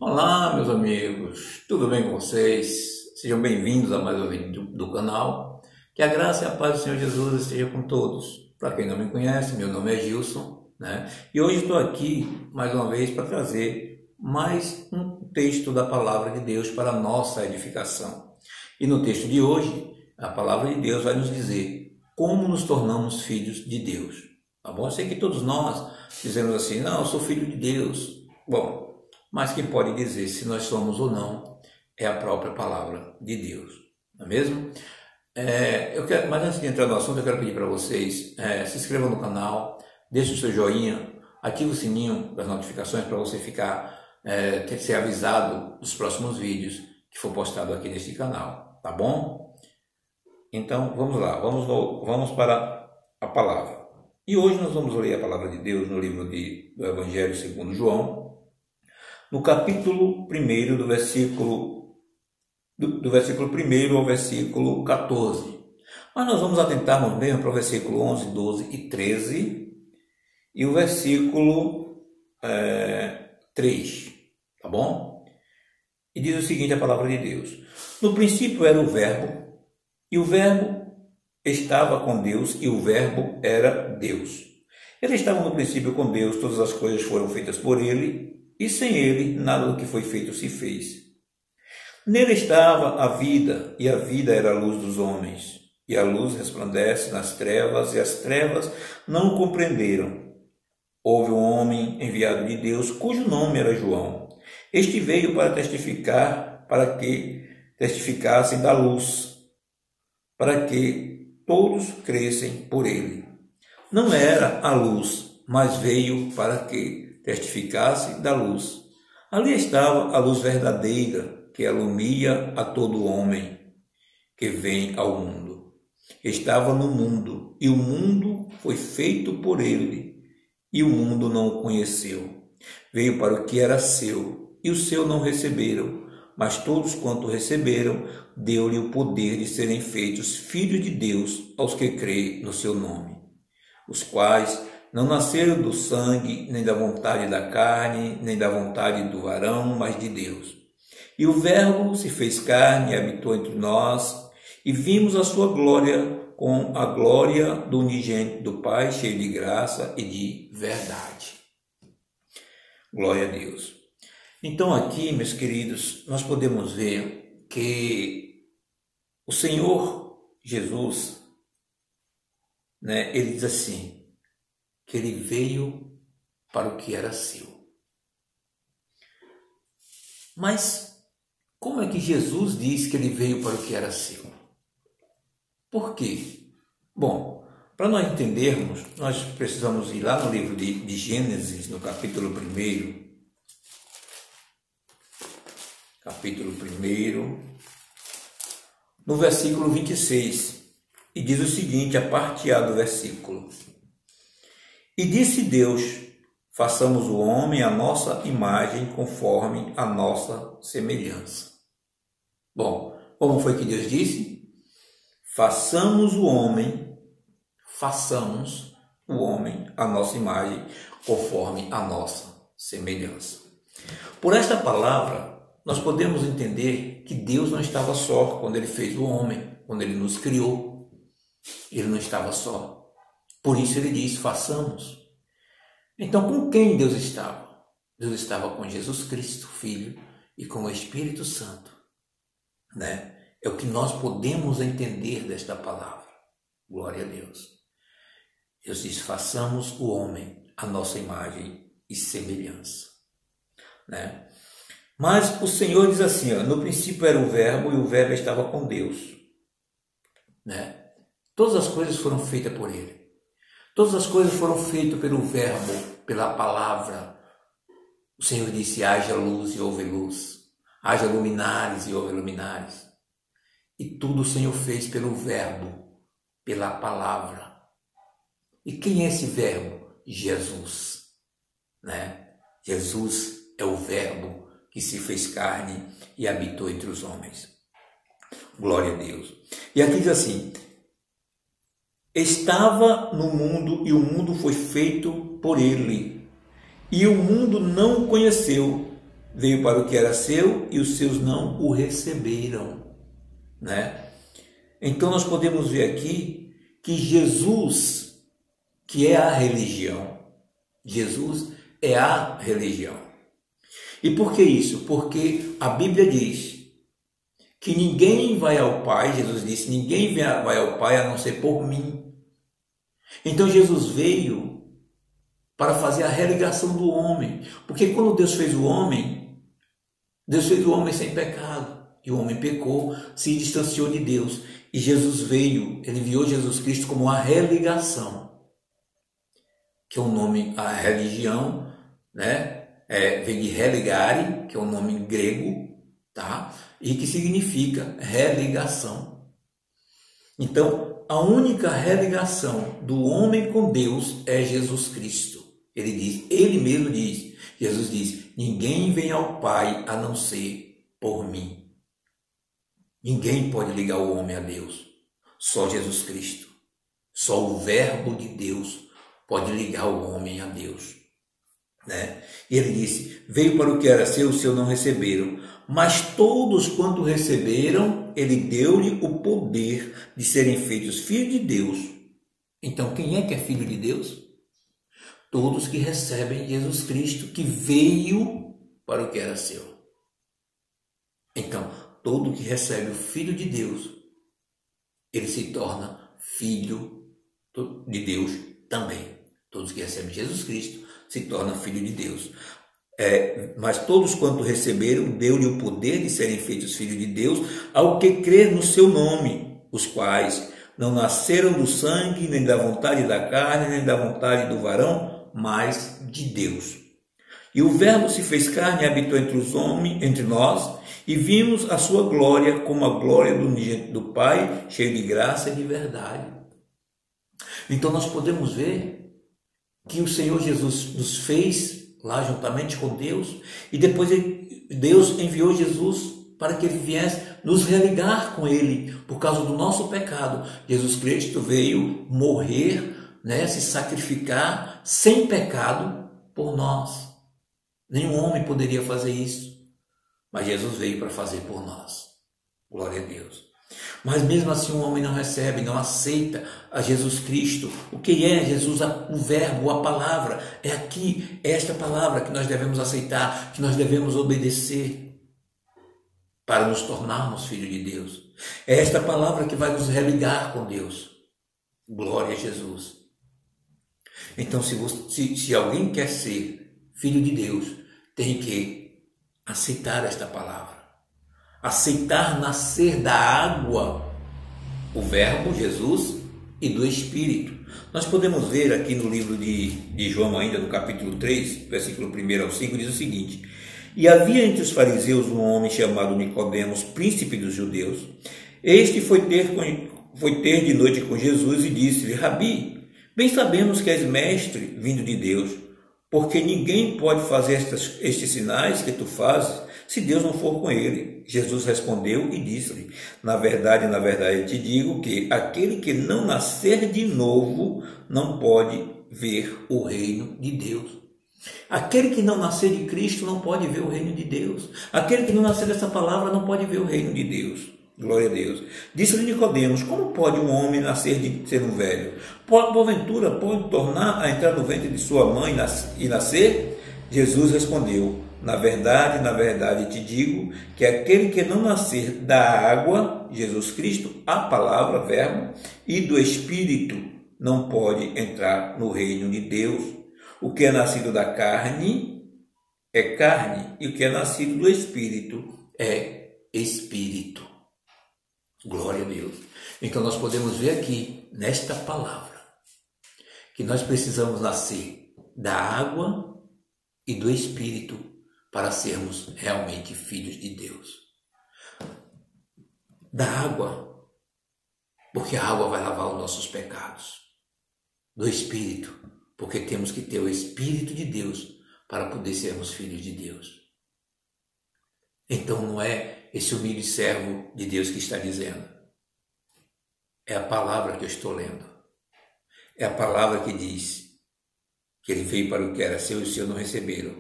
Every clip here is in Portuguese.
Olá, meus amigos, tudo bem com vocês? Sejam bem-vindos a mais um vídeo do canal. Que a graça e a paz do Senhor Jesus esteja com todos. Para quem não me conhece, meu nome é Gilson, E hoje estou aqui mais uma vez para trazer mais um texto da Palavra de Deus para a nossa edificação. E no texto de hoje, a Palavra de Deus vai nos dizer como nos tornamos filhos de Deus. Tá bom? Eu sei que todos nós dizemos assim, não, eu sou filho de Deus. Bom, mas quem pode dizer se nós somos ou não é a própria palavra de Deus, não é mesmo? Mas antes de entrar no assunto, eu quero pedir para vocês, se inscrevam no canal, deixem o seu joinha, ative o sininho das notificações para você ser avisado dos próximos vídeos que for postado aqui neste canal, tá bom? Então vamos lá, vamos para a palavra. E hoje nós vamos ler a palavra de Deus no livro do Evangelho segundo João, no capítulo 1 do versículo 1 ao versículo 14. Mas nós vamos atentarmos mesmo para o versículo 11, 12 e 13 e o versículo 3, tá bom? E diz o seguinte a palavra de Deus: No princípio era o Verbo, e o Verbo estava com Deus, e o Verbo era Deus. Ele estava no princípio com Deus, todas as coisas foram feitas por ele, e sem ele nada do que foi feito se fez. Nele estava a vida, e a vida era a luz dos homens. E a luz resplandece nas trevas, e as trevas não o compreenderam. Houve um homem enviado de Deus, cujo nome era João. Este veio para testificar, para que testificassem da luz, para que todos crescem por ele. Não era a luz, mas veio para que testificasse da luz. Ali estava a luz verdadeira, que alumia a todo homem que vem ao mundo. Estava no mundo, e o mundo foi feito por ele, e o mundo não o conheceu. Veio para o que era seu, e o seu não receberam, mas todos quanto receberam, deu-lhe o poder de serem feitos filhos de Deus aos que creem no seu nome, os quais não nasceram do sangue, nem da vontade da carne, nem da vontade do varão, mas de Deus. E o Verbo se fez carne e habitou entre nós, e vimos a sua glória, com a glória do unigênito do Pai, cheio de graça e de verdade. Glória a Deus. Então aqui, meus queridos, nós podemos ver que o Senhor Jesus, ele diz assim, que ele veio para o que era seu. Mas como é que Jesus diz que ele veio para o que era seu? Por quê? Bom, para nós entendermos, nós precisamos ir lá no livro de Gênesis, no capítulo 1, no versículo 26, e diz o seguinte, a parte A do versículo: E disse Deus, façamos o homem à nossa imagem, conforme a nossa semelhança. Bom, como foi que Deus disse? Façamos o homem à nossa imagem, conforme a nossa semelhança. Por esta palavra, nós podemos entender que Deus não estava só quando ele fez o homem, quando ele nos criou. Ele não estava só. Por isso ele diz, façamos. Então, com quem Deus estava? Deus estava com Jesus Cristo, Filho, e com o Espírito Santo. É o que nós podemos entender desta palavra. Glória a Deus. Deus diz, façamos o homem à nossa imagem e semelhança. Mas o Senhor diz assim, no princípio era o Verbo, e o Verbo estava com Deus. Todas as coisas foram feitas por ele. Todas as coisas foram feitas pelo Verbo, pela palavra. O Senhor disse, haja luz e houve luz. Haja luminares e houve luminares. E tudo o Senhor fez pelo Verbo, pela palavra. E quem é esse Verbo? Jesus. Jesus é o Verbo que se fez carne e habitou entre os homens. Glória a Deus. E aqui diz assim, estava no mundo e o mundo foi feito por ele, e o mundo não o conheceu, veio para o que era seu e os seus não o receberam, né? Então nós podemos ver aqui que Jesus, que é a religião, Jesus é a religião. E por que isso? Porque a Bíblia diz que ninguém vai ao Pai, Jesus disse, ninguém vai ao Pai a não ser por mim. Então Jesus veio para fazer a religação do homem, porque quando Deus fez o homem sem pecado, e o homem pecou, se distanciou de Deus, e Jesus veio, ele enviou Jesus Cristo como uma religação, que é o nome, a religião, né? Vem de religare, que é o nome grego, tá? E que significa religação. Então, a única religação do homem com Deus é Jesus Cristo. Ele mesmo diz, Jesus diz, ninguém vem ao Pai a não ser por mim. Ninguém pode ligar o homem a Deus, só Jesus Cristo. Só o Verbo de Deus pode ligar o homem a Deus, né? E ele disse, veio para o que era seu, os seus não receberam, mas todos quanto receberam, ele deu-lhe o poder de serem feitos filhos de Deus. Então, quem é que é filho de Deus? Todos que recebem Jesus Cristo, que veio para o que era seu. Então, todo que recebe o Filho de Deus, ele se torna filho de Deus também. Todos que recebem Jesus Cristo se tornam filho de Deus. Mas todos quanto receberam, deu-lhe o poder de serem feitos filhos de Deus, ao que crer no seu nome, os quais não nasceram do sangue, nem da vontade da carne, nem da vontade do varão, mas de Deus. E o Verbo se fez carne e habitou entre nós, e vimos a sua glória como a glória do unigênito do Pai, cheio de graça e de verdade. Então nós podemos ver que o Senhor Jesus nos fez lá juntamente com Deus, e depois Deus enviou Jesus para que ele viesse nos religar com ele por causa do nosso pecado. Jesus Cristo veio morrer, né, se sacrificar sem pecado por nós. Nenhum homem poderia fazer isso, mas Jesus veio para fazer por nós. Glória a Deus. Mas mesmo assim o homem não recebe, não aceita a Jesus Cristo. O que é Jesus? O Verbo, a palavra. É aqui, é esta palavra que nós devemos aceitar, que nós devemos obedecer para nos tornarmos filhos de Deus. É esta palavra que vai nos religar com Deus. Glória a Jesus. Então, se alguém quer ser filho de Deus, tem que aceitar esta palavra. Aceitar nascer da água, o Verbo, Jesus, e do Espírito. Nós podemos ver aqui no livro de João, ainda no capítulo 3, versículo 1 ao 5, diz o seguinte: E havia entre os fariseus um homem chamado Nicodemos, príncipe dos judeus. Este foi ter de noite com Jesus e disse-lhe: Rabi, bem sabemos que és mestre vindo de Deus, porque ninguém pode fazer estes sinais que tu fazes se Deus não for com ele. Jesus respondeu e disse-lhe: na verdade, eu te digo que aquele que não nascer de novo não pode ver o reino de Deus. Aquele que não nascer de Cristo não pode ver o reino de Deus. Aquele que não nascer dessa palavra não pode ver o reino de Deus. Glória a Deus. Disse-lhe Nicodemos: como pode um homem nascer de ser um velho? Porventura pode tornar a entrar no ventre de sua mãe e nascer? Jesus respondeu: na verdade te digo que aquele que não nascer da água, Jesus Cristo, a palavra, verbo, e do Espírito, não pode entrar no reino de Deus. O que é nascido da carne é carne, e o que é nascido do Espírito é Espírito. Glória a Deus. Então nós podemos ver aqui, nesta palavra, que nós precisamos nascer da água e do Espírito para sermos realmente filhos de Deus. Da água, porque a água vai lavar os nossos pecados. Do Espírito, porque temos que ter o Espírito de Deus para poder sermos filhos de Deus. Então não é esse humilde servo de Deus que está dizendo. É a palavra que eu estou lendo. É a palavra que diz que ele veio para o que era seu e os seus não receberam.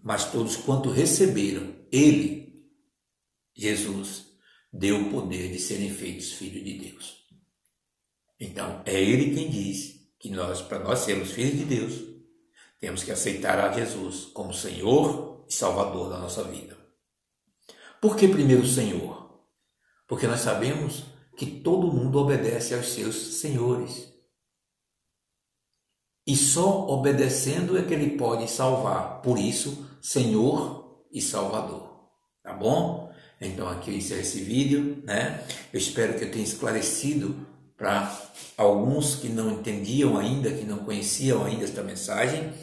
mas todos quanto receberam, ele, Jesus, deu o poder de serem feitos filhos de Deus. Então, é ele quem diz que nós, para nós sermos filhos de Deus, temos que aceitar a Jesus como Senhor e Salvador da nossa vida. Por que primeiro Senhor? Porque nós sabemos que todo mundo obedece aos seus senhores. E só obedecendo é que ele pode salvar. Por isso, Senhor e Salvador. Tá bom? Então aqui eu encerro esse vídeo, né? Eu espero que eu tenha esclarecido para alguns que não entendiam ainda, que não conheciam ainda esta mensagem,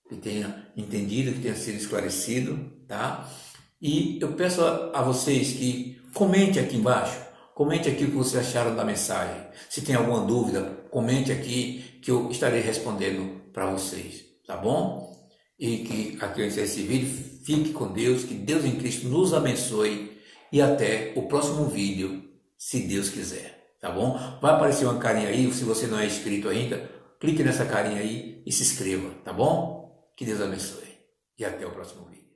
que tenha entendido, que tenha sido esclarecido, tá? E eu peço a vocês que comente aqui embaixo, comente aqui o que vocês acharam da mensagem. Se tem alguma dúvida, comente aqui que eu estarei respondendo para vocês, tá bom? E que aqui eu encerro esse vídeo, fique com Deus, que Deus em Cristo nos abençoe e até o próximo vídeo, se Deus quiser, tá bom? Vai aparecer uma carinha aí, se você não é inscrito ainda, clique nessa carinha aí e se inscreva, tá bom? Que Deus abençoe e até o próximo vídeo.